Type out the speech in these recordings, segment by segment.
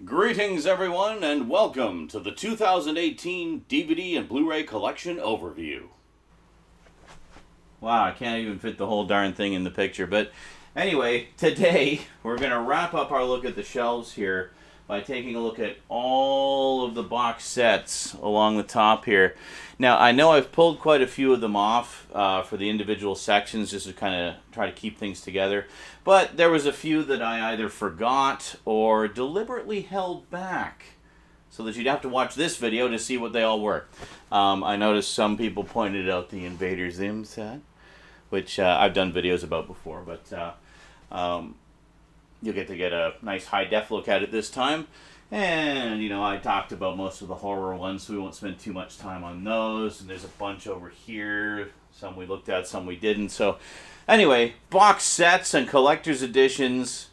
Greetings, everyone, and welcome to the 2018 DVD and Blu-ray Collection Overview. Wow, I can't even fit the whole darn thing in the picture, but anyway, today we're going to wrap up our look at the shelves here by taking a look at all of the box sets along the top here. Now, I know I've pulled quite a few of them off for the individual sections just to kind of try to keep things together, but there was a few that I either forgot or deliberately held back so that you'd have to watch this video to see what they all were. I noticed some people pointed out the Invader Zim set, which I've done videos about before, but you'll get to get a nice high-def look at it this time. And, you know, I talked about most of the horror ones, so we won't spend too much time on those. And there's a bunch over here. Some we looked at, some we didn't. So, anyway, box sets and collector's editions,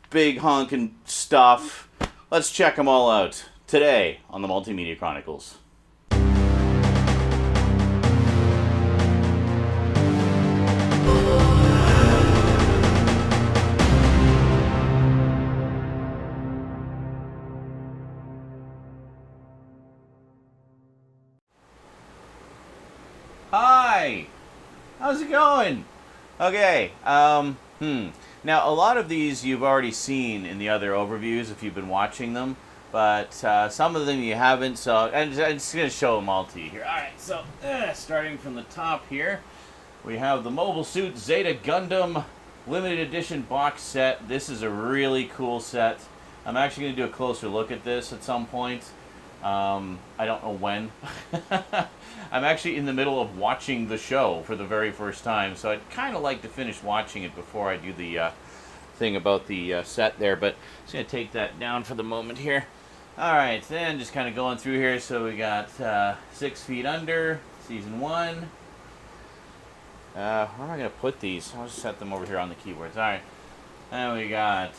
big honkin' stuff. Let's check them all out today on the Multimedia Chronicles. Hi! How's it going? Okay, now a lot of these you've already seen in the other overviews if you've been watching them, but some of them you haven't, so I'm just going to show them all to you here. Alright, so starting from the top here, we have the Mobile Suit Zeta Gundam Limited Edition box set. This is a really cool set. I'm actually going to do a closer look at this at some point. I don't know when. I'm actually in the middle of watching the show for the very first time, so I'd kind of like to finish watching it before I do the thing about the set there, but I'm just going to take that down for the moment here. Alright, then just kind of going through here, so we got 6 Feet Under, Season 1. Where am I going to put these? I'll just set them over here on the keyboards. Alright, and we got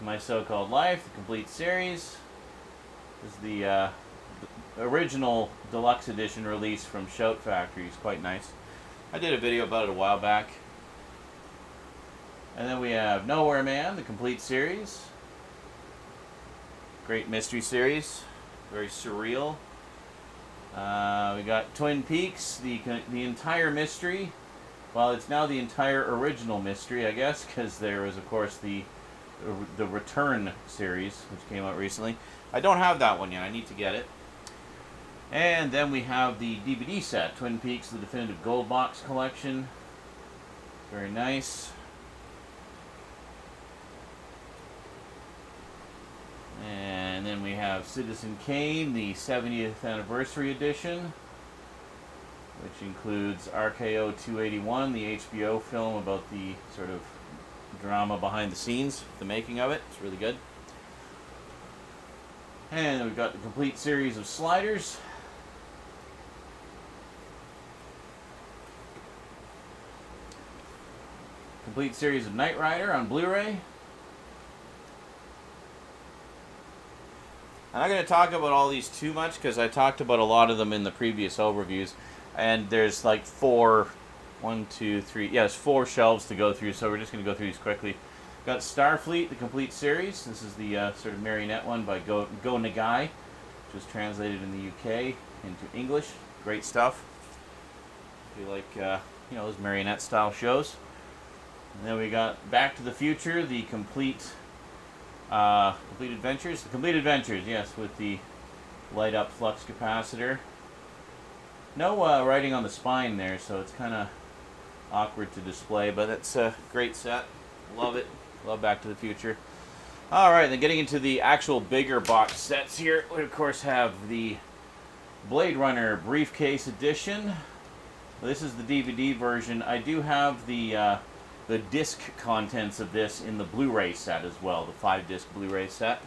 My So-Called Life, the complete series. This is the original deluxe edition release from Shout Factory. It's quite nice. I did a video about it a while back. And then we have Nowhere Man, the complete series. Great mystery series. Very surreal. We got Twin Peaks, the entire mystery. Well, it's now the entire original mystery, I guess, because there was, of course, the Return series, which came out recently. I don't have that one yet. I need to get it. And then we have the DVD set, Twin Peaks, the Definitive Gold Box Collection. Very nice. And then we have Citizen Kane, the 70th Anniversary Edition, which includes RKO 281, the HBO film about the sort of drama behind the scenes, the making of it. It's really good. And then we've got the complete series of Sliders. Complete series of Knight Rider on Blu-ray. I'm not going to talk about all these too much because I talked about a lot of them in the previous overviews. And there's like there's 4 shelves to go through, so we're just going to go through these quickly. Got Starfleet, the complete series. This is the sort of marionette one by Go Nagai, which was translated in the UK into English. Great stuff. If you like, those marionette style shows. And then we got Back to the Future, the complete adventures. The complete adventures, yes, with the light up flux capacitor. No writing on the spine there, so it's kind of awkward to display, but it's a great set. Love it. Love Back to the Future. Alright, then getting into the actual bigger box sets here, we of course have the Blade Runner Briefcase Edition. This is the DVD version. I do have the disc contents of this in the Blu-ray set as well, the 5-disc Blu-ray set.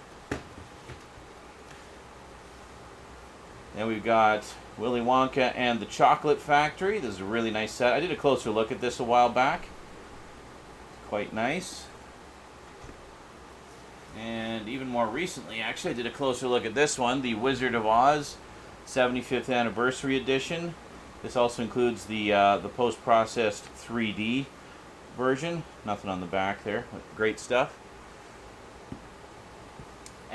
Then we've got Willy Wonka and the Chocolate Factory. This is a really nice set. I did a closer look at this a while back. Quite nice. And even more recently, actually, I did a closer look at this one, the Wizard of Oz 75th Anniversary Edition. This also includes the post-processed 3D version. Nothing on the back there. Great stuff.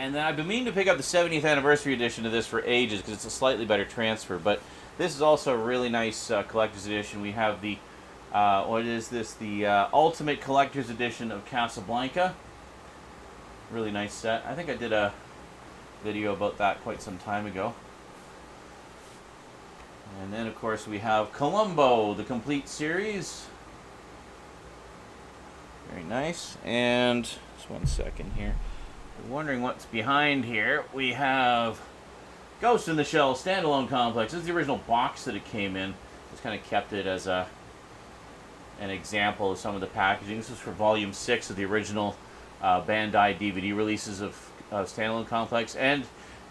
And then I've been meaning to pick up the 70th anniversary edition of this for ages because it's a slightly better transfer. But this is also a really nice collector's edition. We have the, what is this? The Ultimate Collector's Edition of Casablanca. Really nice set. I think I did a video about that quite some time ago. And then, of course, we have Columbo, the complete series. Very nice. And just one second here. You're wondering what's behind here. We have Ghost in the Shell standalone complex. This is the original box that it came in. Just kind of kept it as an example of some of the packaging. This is for Volume 6 of the original Bandai DVD releases of standalone complex. And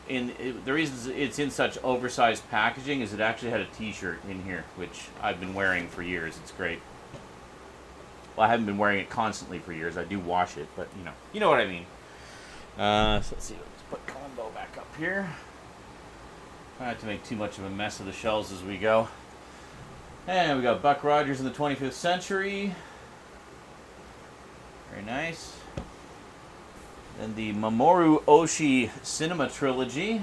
the reason it's in such oversized packaging is it actually had a t-shirt in here, which I've been wearing for years. It's great. Well, I haven't been wearing it constantly for years. I do wash it, but you know what I mean. So let's see. Let's put Columbo back up here. Try not to make too much of a mess of the shelves as we go. And we got Buck Rogers in the 25th Century. Very nice. Then the Mamoru Oshii Cinema Trilogy.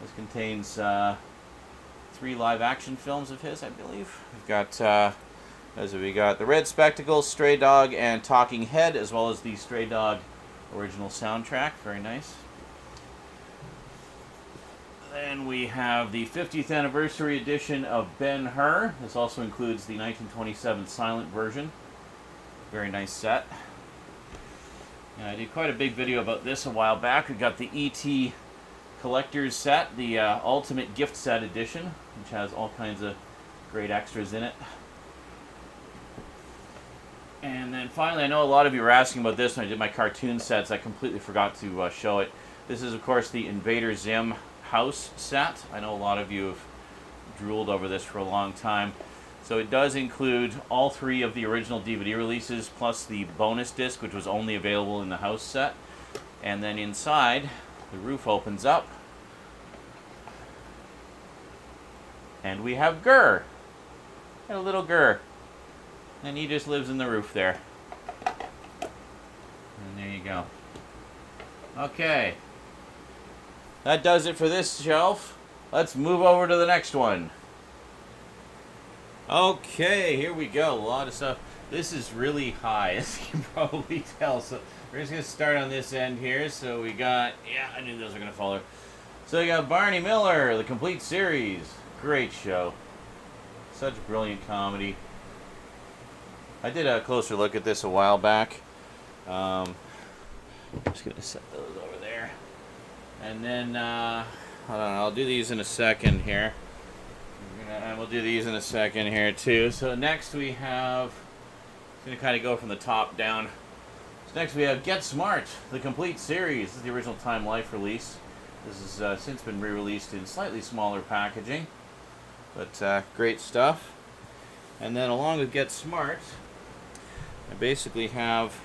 This contains 3 live-action films of his, I believe. We've got, we got The Red Spectacles, Stray Dog, and Talking Head, as well as the Stray Dog original soundtrack. Very nice. Then we have the 50th anniversary edition of Ben-Hur. This also includes the 1927 silent version. Very nice set. I did quite a big video about this a while back. We got the E.T. Collector's Set, the Ultimate Gift Set Edition, which has all kinds of great extras in it. And then finally, I know a lot of you were asking about this when I did my cartoon sets. I completely forgot to show it. This is, of course, the Invader Zim house set. I know a lot of you have drooled over this for a long time. So it does include all 3 of the original DVD releases, plus the bonus disc, which was only available in the house set. And then inside, the roof opens up. And we have Gurr. And a little Gurr. And he just lives in the roof there. And there you go. Okay. That does it for this shelf. Let's move over to the next one. Okay, here we go. A lot of stuff. This is really high, as you can probably tell. So we're just going to start on this end here. So we got, yeah, I knew those were going to follow. So we got Barney Miller, the complete series. Great show. Such brilliant comedy. I did a closer look at this a while back. I'm just going to set those over there. And then, hold on, I'll do these in a second here. And we'll do these in a second here too. So next we have, I'm going to kind of go from the top down. So next we have Get Smart, the complete series. This is the original Time Life release. This has since been re-released in slightly smaller packaging, but great stuff. And then along with Get Smart, I basically have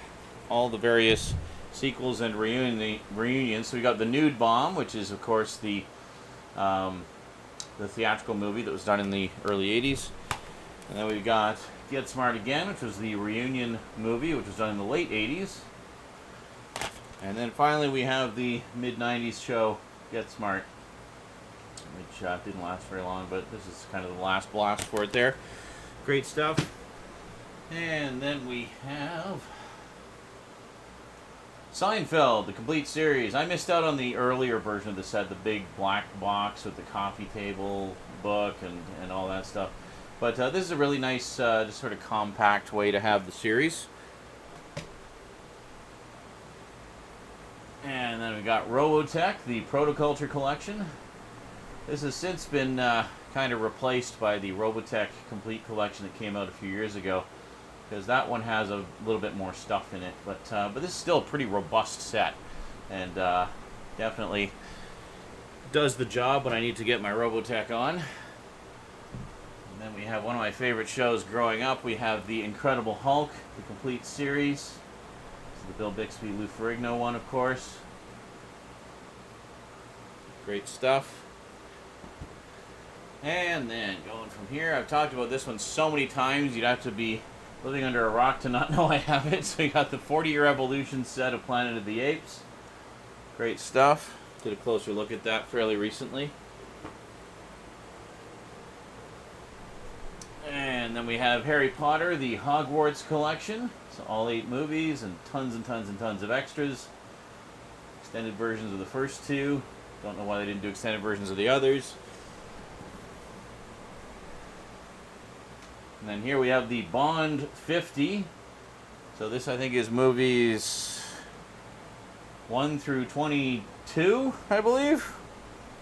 all the various sequels and reunions. So we got The Nude Bomb, which is of course the theatrical movie that was done in the early 80s. And then we've got Get Smart Again, which was the reunion movie, which was done in the late 80s. And then finally we have the mid-90s show, Get Smart, which didn't last very long, but this is kind of the last blast for it there. Great stuff. And then we have Seinfeld, the complete series. I missed out on the earlier version of the set, the big black box with the coffee table, book, and all that stuff. But this is a really nice, just sort of compact way to have the series. And then we got Robotech, the Protoculture Collection. This has since been kind of replaced by the Robotech Complete Collection that came out a few years ago, because that one has a little bit more stuff in it. But this is still a pretty robust set, and definitely does the job when I need to get my Robotech on. And then we have one of my favorite shows growing up. We have The Incredible Hulk, the complete series. This is the Bill Bixby, Lou Ferrigno one, of course. Great stuff. And then going from here, I've talked about this one so many times, you'd have to be living under a rock to not know I have it. So we got the 40-year evolution set of Planet of the Apes. Great stuff. Did a closer look at that fairly recently. And then we have Harry Potter, the Hogwarts collection. So all 8 movies and tons of extras. Extended versions of the first 2. Don't know why they didn't do extended versions of the others. And then here we have the Bond 50. So this, I think, is movies 1 through 22, I believe.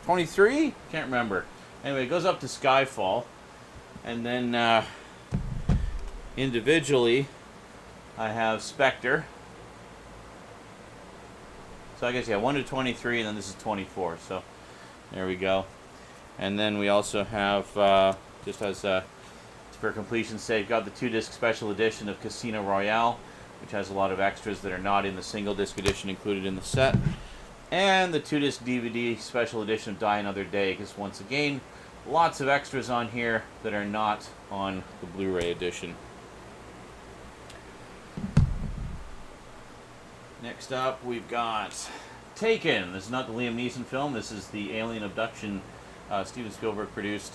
23? Can't remember. Anyway, it goes up to Skyfall. And then individually, I have Spectre. So I guess, yeah, 1 to 23, and then this is 24. So there we go. And then we also have, just as for completion's sake, got the 2-disc special edition of Casino Royale, which has a lot of extras that are not in the single-disc edition included in the set. And the 2-disc DVD special edition of Die Another Day, because once again, lots of extras on here that are not on the Blu-ray edition. Next up, we've got Taken. This is not the Liam Neeson film. This is the alien abduction, Steven Spielberg produced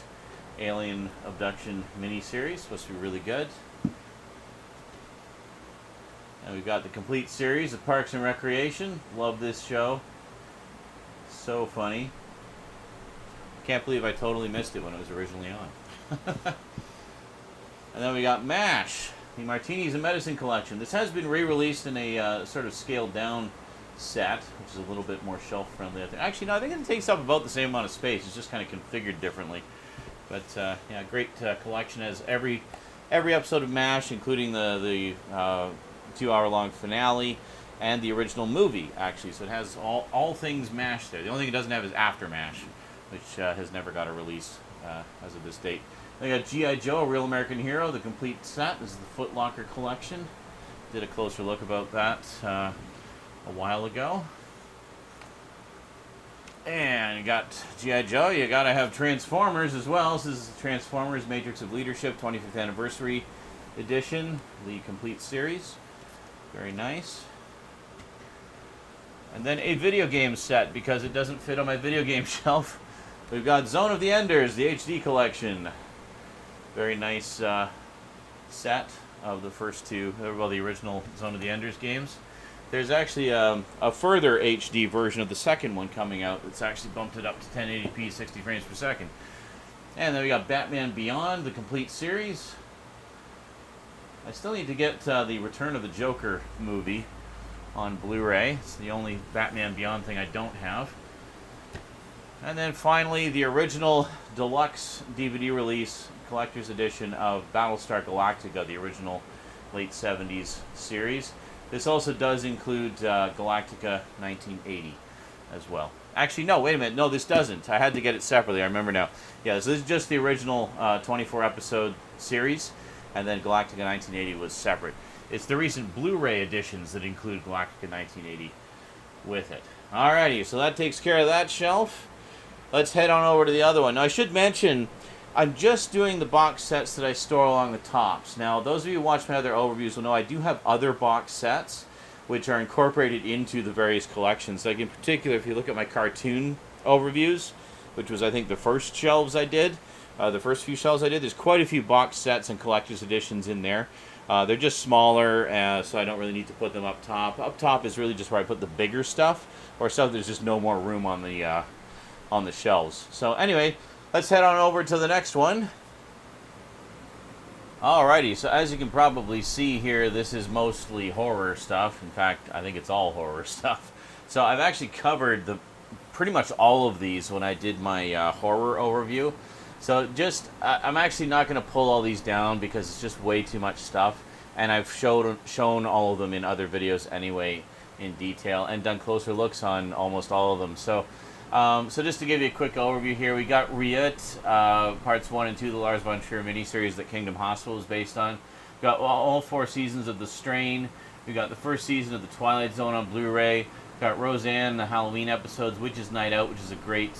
alien abduction miniseries. Supposed to be really good. And we've got the complete series of Parks and Recreation. Love this show. So funny. Can't believe I totally missed it when it was originally on. And then we got MASH, the Martinis and Medicine collection. This has been re-released in a sort of scaled down set, which is a little bit more shelf friendly. Actually, no, I think it takes up about the same amount of space. It's just kind of configured differently. But yeah, great collection. As every episode of MASH, including the 2-hour-long finale and the original movie, actually. So it has all things MASH there. The only thing it doesn't have is After MASH, which has never got a release as of this date. Then we got G.I. Joe, A Real American Hero, the complete set. This is the Foot Locker collection. Did a closer look about that a while ago. And you got G.I. Joe, you gotta have Transformers as well. This is Transformers Matrix of Leadership 25th Anniversary Edition, the complete series. Very nice. And then a video game set, because it doesn't fit on my video game shelf. We've got Zone of the Enders, the HD collection. Very nice set of the first 2, well, the original Zone of the Enders games. There's actually a further HD version of the second one coming out that's actually bumped it up to 1080p, 60 frames per second. And then we got Batman Beyond, the complete series. I still need to get the Return of the Joker movie on Blu-ray. It's the only Batman Beyond thing I don't have. And then finally, the original deluxe DVD release, collector's edition of Battlestar Galactica, the original late 70s series. This also does include Galactica 1980 as well. Actually, no, wait a minute. No, this doesn't. I had to get it separately. I remember now. Yeah, so this is just the original 24-episode series, and then Galactica 1980 was separate. It's the recent Blu-ray editions that include Galactica 1980 with it. Alrighty, so that takes care of that shelf. Let's head on over to the other one. Now, I should mention, I'm just doing the box sets that I store along the tops. Now, those of you who watch my other overviews will know I do have other box sets which are incorporated into the various collections. Like in particular, if you look at my cartoon overviews, which was, I think, the first shelves I did, the first few shelves I did, there's quite a few box sets and collector's editions in there. They're just smaller, so I don't really need to put them up top. Up top is really just where I put the bigger stuff, or stuff there's just no more room on the shelves. So anyway, let's head on over to the next one. Alrighty, so as you can probably see here, this is mostly horror stuff. In fact, I think it's all horror stuff. So I've actually covered pretty much all of these when I did my horror overview. So I'm actually not going to pull all these down because it's just way too much stuff. And I've shown all of them in other videos anyway in detail and done closer looks on almost all of them. So just to give you a quick overview here, we got Riet, parts 1 and 2, the Lars von Trier miniseries that Kingdom Hospital is based on. We got all 4 seasons of The Strain. We got the first season of The Twilight Zone on Blu-ray. We got Roseanne, the Halloween episodes, Witch's Night Out, which is a great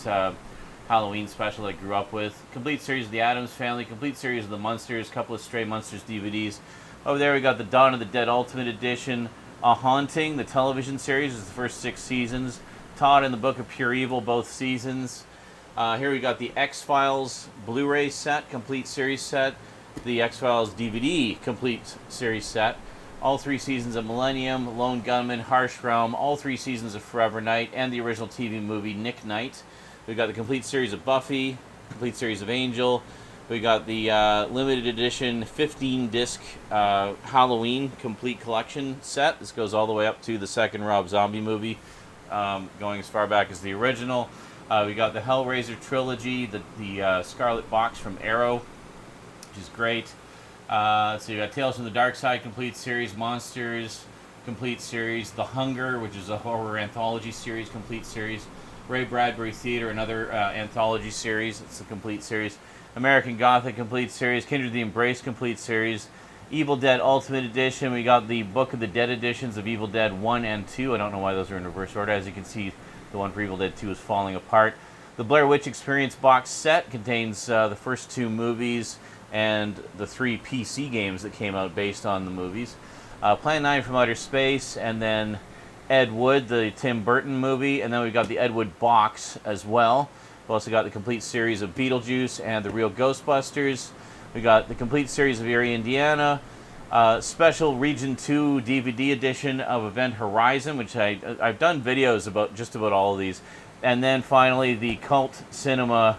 Halloween special I grew up with. Complete series of The Addams Family, complete series of The Munsters, couple of Stray Munsters DVDs. Over there we got the Dawn of the Dead Ultimate Edition, A Haunting, the television series, is the first 6 seasons. Todd and the Book of Pure Evil, both seasons. Here we got the X-Files Blu-ray set, complete series set. The X-Files DVD complete series set. All 3 seasons of Millennium, Lone Gunman, Harsh Realm, all 3 seasons of Forever Knight, and the original TV movie Nick Knight. We've got the complete series of Buffy, complete series of Angel. We got the limited edition 15-disc Halloween complete collection set. This goes all the way up to the second Rob Zombie movie, going as far back as the original. We got the Hellraiser trilogy, the Scarlet Box from Arrow, which is great. So you got Tales from the Dark Side complete series, Monsters complete series, The Hunger, which is a horror anthology series complete series, Ray Bradbury Theater, another anthology series. It's a complete series. American Gothic complete series, Kindred the Embrace complete series, Evil Dead Ultimate Edition. We got the Book of the Dead editions of Evil Dead 1 and 2. I don't know why those are in reverse order. As you can see, the one for Evil Dead 2 is falling apart. The Blair Witch Experience box set contains the first 2 movies and the 3 PC games that came out based on the movies. Plan 9 from Outer Space, and then Ed Wood, the Tim Burton movie, and then we've got the Ed Wood box as well. We've also got the complete series of Beetlejuice and The Real Ghostbusters. We got the complete series of Erie, Indiana. Special Region 2 DVD edition of Event Horizon, which I've done videos about just about all of these. And then finally the Cult Cinema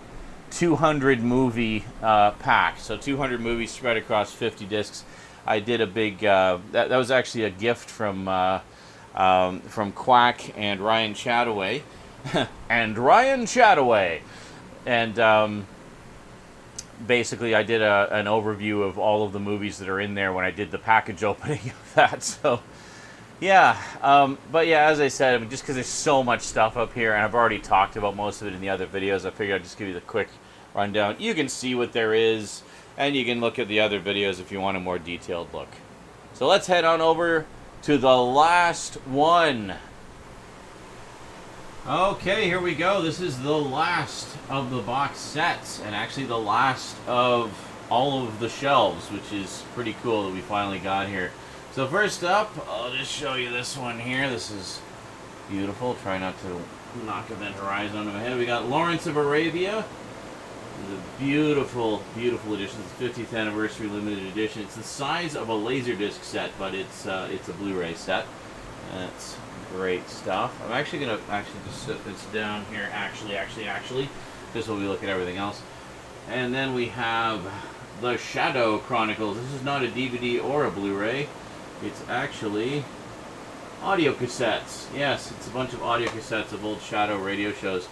200 movie pack. So 200 movies spread across 50 discs. I did a big, that was actually a gift from Quack and Ryan Chataway. And basically I did an overview of all of the movies that are in there when I did the package opening of that. So yeah, but yeah, as I said, I mean, just because there's so much stuff up here, and I've already talked about most of it in the other videos, I figured I'd just give you the quick rundown. You can see what there is, and you can look at the other videos if you want a more detailed look. So let's head on over to the last one. Okay, here we go. This is the last of the box sets, and actually the last of all of the shelves, which is pretty cool that we finally got here. So first up, I'll just show you this one here. This is beautiful. Try not to knock Event Horizon on my head. We got Lawrence of Arabia. The beautiful, beautiful edition. It's the 50th anniversary limited edition. It's the size of a Laserdisc set, but it's a Blu-ray set. That's great stuff. I'm actually going to just sit this down here. Actually, this will be look at everything else. And then we have the Shadow Chronicles. This is not a DVD or a Blu-ray. It's actually audio cassettes. Yes, it's a bunch of audio cassettes of old Shadow radio shows.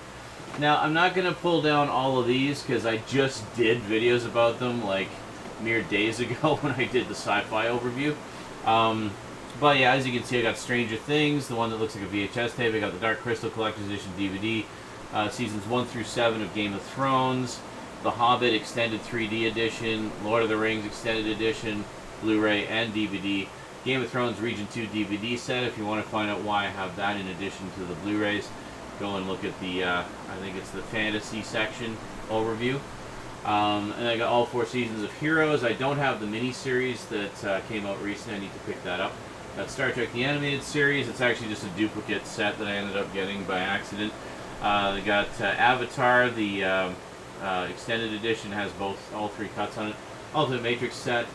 Now, I'm not going to pull down all of these because I just did videos about them like mere days ago when I did the sci-fi overview. But yeah, as you can see, I got Stranger Things, the one that looks like a VHS tape. I got the Dark Crystal Collector's Edition DVD, seasons 1 through 7 of Game of Thrones, The Hobbit Extended 3D Edition, Lord of the Rings Extended Edition, Blu-ray and DVD, Game of Thrones Region 2 DVD set. If you want to find out why I have that in addition to the Blu-rays, go and look at the, I think it's the fantasy section overview. And I got all 4 seasons of Heroes. I don't have the mini-series that came out recently. I need to pick that up. Got Star Trek the Animated Series. It's actually just a duplicate set that I ended up getting by accident. They got Avatar, the extended edition, has all 3 cuts on it. Ultimate Matrix set.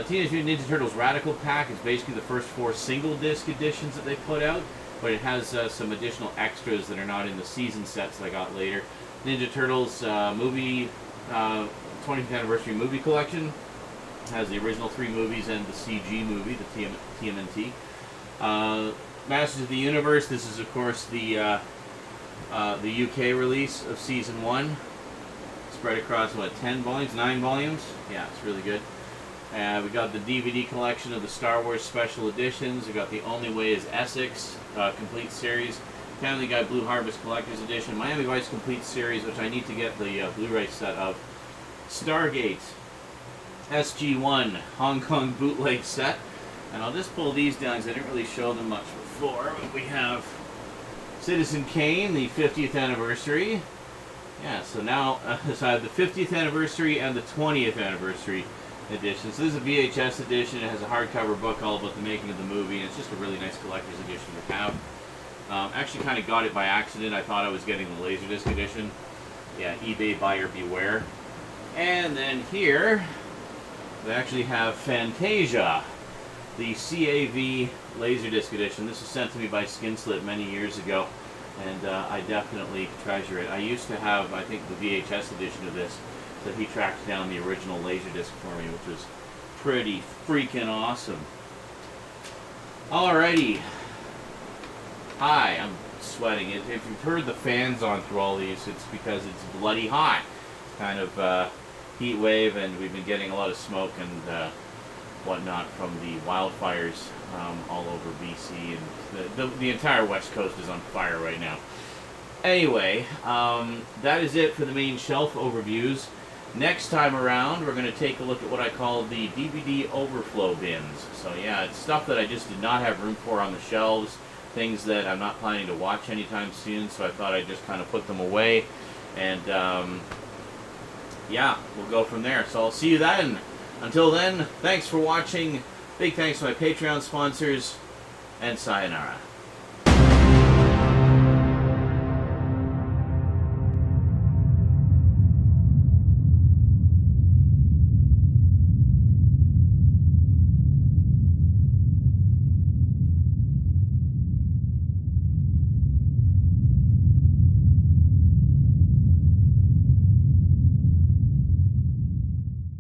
Teenage Mutant Ninja Turtles Radical Pack is basically the first 4 single disc editions that they put out, but it has some additional extras that are not in the season sets that I got later. Ninja Turtles movie 20th anniversary movie collection has the original 3 movies and the CG movie, the TMNT. Masters of the Universe. This is of course the UK release of season 1, spread across what, 10 volumes, 9 volumes. Yeah, it's really good. We got the DVD collection of the Star Wars special editions. We got The Only Way is Essex complete series, Family Guy Blue Harvest Collector's Edition, Miami Vice complete series, which I need to get the Blu-ray set of, Stargate, SG-1 Hong Kong bootleg set, and I'll just pull these down because I didn't really show them much before. But we have Citizen Kane, the 50th anniversary. Yeah, so now so I have the 50th anniversary and the 20th anniversary edition. So this is a VHS edition. It has a hardcover book all about the making of the movie, and it's just a really nice collector's edition to have. Actually kind of got it by accident. I thought I was getting the Laserdisc edition. Yeah, eBay buyer beware. And then here, we actually have Fantasia, the CAV Laserdisc edition. This was sent to me by Skinslet many years ago, and I definitely treasure it. I used to have, I think, the VHS edition of this, so he tracked down the original Laserdisc for me, which was pretty freaking awesome. Alrighty. Hi, I'm sweating. If you've heard the fans on through all these, it's because it's bloody hot. Kind of heat wave, and we've been getting a lot of smoke and whatnot from the wildfires all over BC, and the entire West Coast is on fire right now. Anyway, that is it for the main shelf overviews. Next time around, we're going to take a look at what I call the DVD overflow bins. So yeah, it's stuff that I just did not have room for on the shelves, things that I'm not planning to watch anytime soon, so I thought I'd just kind of put them away, and yeah, we'll go from there. So I'll see you then. Until then, thanks for watching. Big thanks to my Patreon sponsors, and sayonara.